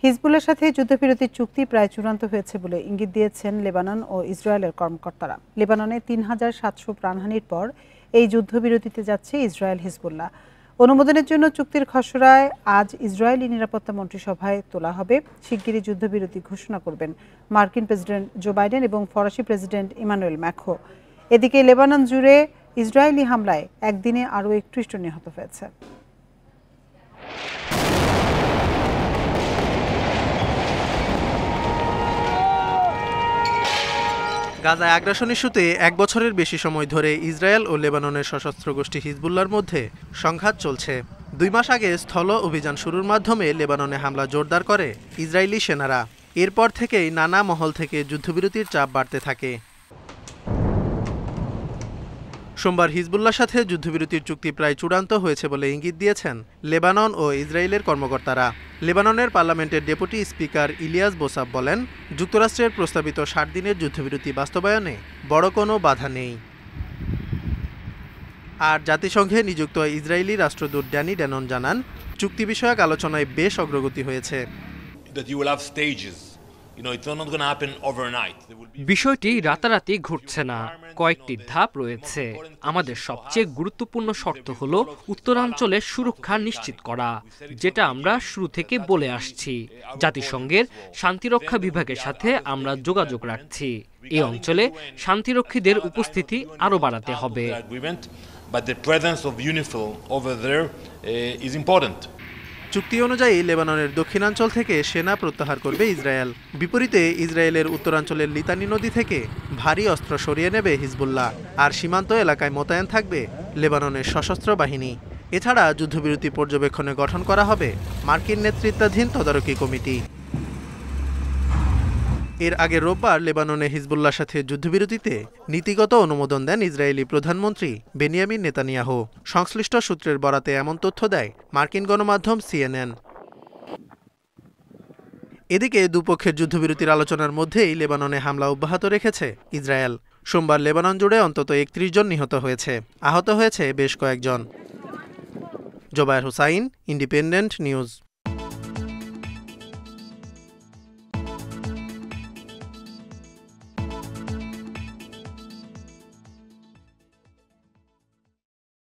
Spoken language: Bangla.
হিজবুল্লাহর সাথে যুদ্ধবিরতির চুক্তি প্রায় চূড়ান্ত হয়েছে বলে ইঙ্গিত দিয়েছেন লেবানন ও ইসরায়েলের কর্মকর্তারা। লেবাননে ৩,৭০০ প্রাণহানির পর এই যুদ্ধবিরতিতে যাচ্ছে ইসরায়েল হিজবুল্লাহ। অনুমোদনের জন্য চুক্তির খসড়ায় আজ ইসরায়েলি নিরাপত্তা মন্ত্রিসভায় তোলা হবে। শিগগিরই যুদ্ধবিরতি ঘোষণা করবেন মার্কিন প্রেসিডেন্ট জো বাইডেন এবং ফরাসি প্রেসিডেন্ট ইমানুয়েল ম্যাখো। এদিকে লেবানন জুড়ে ইসরায়েলি হামলায় একদিনে আরও ৩১ জন নিহত হয়েছে। গাজায় আগ্রাসন ইস্যুতে ১ বছরের বেশি সময় ধরে ইসরায়েল ও লেবাননের সশস্ত্র গোষ্ঠী হিজবুল্লাহর মধ্যে সংঘাত চলছে। ২ মাস আগে স্থল অভিযান শুরুর মাধ্যমে লেবাননে হামলা জোরদার করে ইসরায়েলি সেনারা। এরপর থেকেই নানা মহল থেকে যুদ্ধবিরতির চাপ বাড়তে থাকে। সোমবার হিজবুল্লাহর সাথে যুদ্ধবিরতির চুক্তি প্রায় চূড়ান্ত হয়েছে বলে ইঙ্গিত দিয়েছেন লেবানন ও ইসরায়েলের কর্মকর্তারা। লেবাননের পার্লামেন্টের ডেপুটি স্পিকার ইলিয়াস বোসাব বলেন, যুক্তরাষ্ট্রের প্রস্তাবিত ৬০ দিনের যুদ্ধবিরতি বাস্তবায়নে বড় কোনো বাধা নেই। আর জাতিসংঘে নিযুক্ত ইসরায়েলি রাষ্ট্রদূত ড্যানি ড্যানন জানান, চুক্তি বিষয়ক আলোচনায় বেশ অগ্রগতি হয়েছে। বিষয়টি রাতারাতি ঘটছে না, কয়েকটি ধাপ রয়েছে। আমাদের সবচেয়ে গুরুত্বপূর্ণ শর্ত হলো উত্তরাঞ্চলে সুরক্ষা নিশ্চিত করা, যেটা আমরা শুরু থেকে বলে আসছি। জাতিসংঘের শান্তিরক্ষা বিভাগের সাথে আমরা যোগাযোগ রাখছি। এই অঞ্চলে শান্তিরক্ষীদের উপস্থিতি আরও বাড়াতে হবে। চুক্তি অনুযায়ী লেবাননের দক্ষিণাঞ্চল থেকে সেনা প্রত্যাহার করবে ইসরায়েল। বিপরীতে ইসরায়েলের উত্তরাঞ্চলের লিতানি নদী থেকে ভারী অস্ত্র সরিয়ে নেবে হিজবুল্লাহ। আর সীমান্ত এলাকায় মোতায়েন থাকবে লেবাননের সশস্ত্র বাহিনী। এছাড়া যুদ্ধবিরতি পর্যবেক্ষণে গঠন করা হবে মার্কিন নেতৃত্বাধীন তদারকি কমিটি। এর আগে রোববার লেবাননে হিজবুল্লাহর সাথে যুদ্ধবিরতিতে নীতিগত অনুমোদন দেন ইসরায়েলি প্রধানমন্ত্রী বেনিয়ামিন নেতানিয়াহু। সংশ্লিষ্ট সূত্রের বরাতে এমন তথ্য দেয় মার্কিন গণমাধ্যম CNN। এদিকে দুপক্ষের যুদ্ধবিরতির আলোচনার মধ্যেই লেবাননে হামলা অব্যাহত রেখেছে ইসরায়েল। সোমবার লেবানন জুড়ে অন্তত ৩১ জন নিহত হয়েছে, আহত হয়েছে বেশ কয়েকজন। Zobayer Hossain, Independent news.